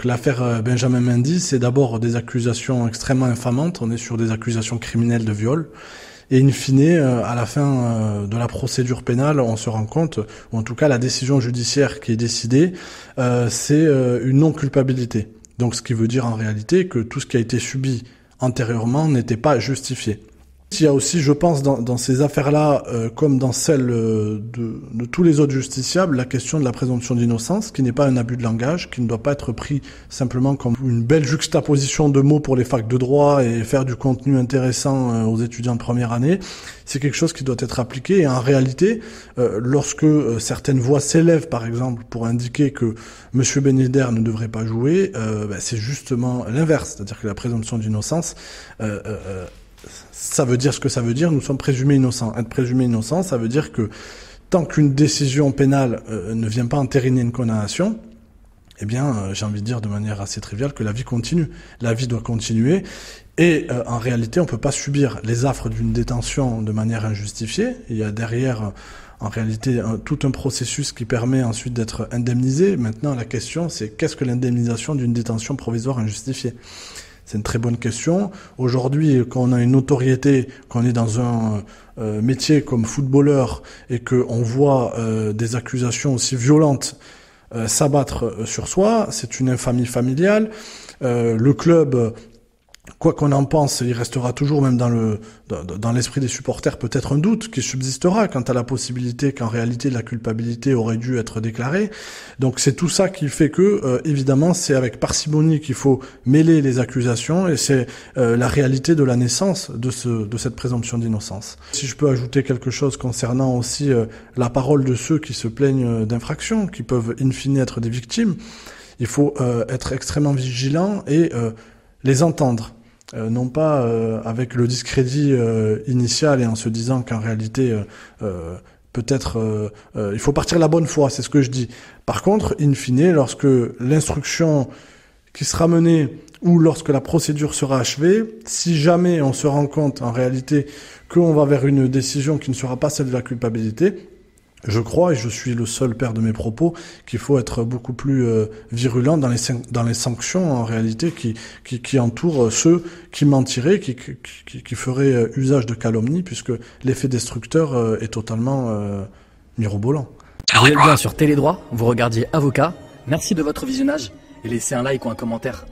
L'affaire Benjamin Mendy, c'est d'abord des accusations extrêmement infamantes. On est sur des accusations criminelles de viol. Et in fine, à la fin de la procédure pénale, on se rend compte, ou en tout cas la décision judiciaire qui est décidée, c'est une non-culpabilité. Donc ce qui veut dire en réalité que tout ce qui a été subi antérieurement n'était pas justifié. Il y a aussi, je pense, dans ces affaires-là, comme dans celles de tous les autres justiciables, la question de la présomption d'innocence, qui n'est pas un abus de langage, qui ne doit pas être pris simplement comme une belle juxtaposition de mots pour les facs de droit et faire du contenu intéressant aux étudiants de première année. C'est quelque chose qui doit être appliqué. Et en réalité, lorsque certaines voix s'élèvent, par exemple, pour indiquer que M. Ben Yedder ne devrait pas jouer, c'est justement l'inverse. C'est-à-dire que la présomption d'innocence... ça veut dire ce que ça veut dire, nous sommes présumés innocents. Être présumé innocent, ça veut dire que tant qu'une décision pénale ne vient pas entériner une condamnation, eh bien, j'ai envie de dire de manière assez triviale que la vie continue. La vie doit continuer et en réalité, on peut pas subir les affres d'une détention de manière injustifiée. Il y a derrière, en réalité, tout un processus qui permet ensuite d'être indemnisé. Maintenant, la question, c'est qu'est-ce que l'indemnisation d'une détention provisoire injustifiée ? C'est une très bonne question. Aujourd'hui, quand on a une notoriété, quand on est dans un métier comme footballeur et qu'on voit des accusations aussi violentes s'abattre sur soi, c'est une infamie familiale. Le club, quoi qu'on en pense, il restera toujours, même dans l'esprit des supporters, peut-être un doute qui subsistera quant à la possibilité qu'en réalité la culpabilité aurait dû être déclarée. Donc c'est tout ça qui fait que, évidemment, c'est avec parcimonie qu'il faut mêler les accusations et c'est la réalité de la naissance de cette présomption d'innocence. Si je peux ajouter quelque chose concernant aussi la parole de ceux qui se plaignent d'infractions, qui peuvent in fine être des victimes, il faut être extrêmement vigilant et les entendre. Non pas avec le discrédit initial et en se disant qu'en réalité peut-être il faut partir de la bonne foi, c'est ce que je dis. Par contre, in fine, lorsque l'instruction qui sera menée ou lorsque la procédure sera achevée, si jamais on se rend compte en réalité qu'on va vers une décision qui ne sera pas celle de la culpabilité, je crois, et je suis le seul père de mes propos, qu'il faut être beaucoup plus virulent dans les sanctions en réalité qui entourent ceux qui mentiraient, qui feraient usage de calomnie, puisque l'effet destructeur est totalement mirobolant. Vous êtes bien sur Télédroit, vous regardiez Avocat. Merci de votre visionnage et laissez un like ou un commentaire.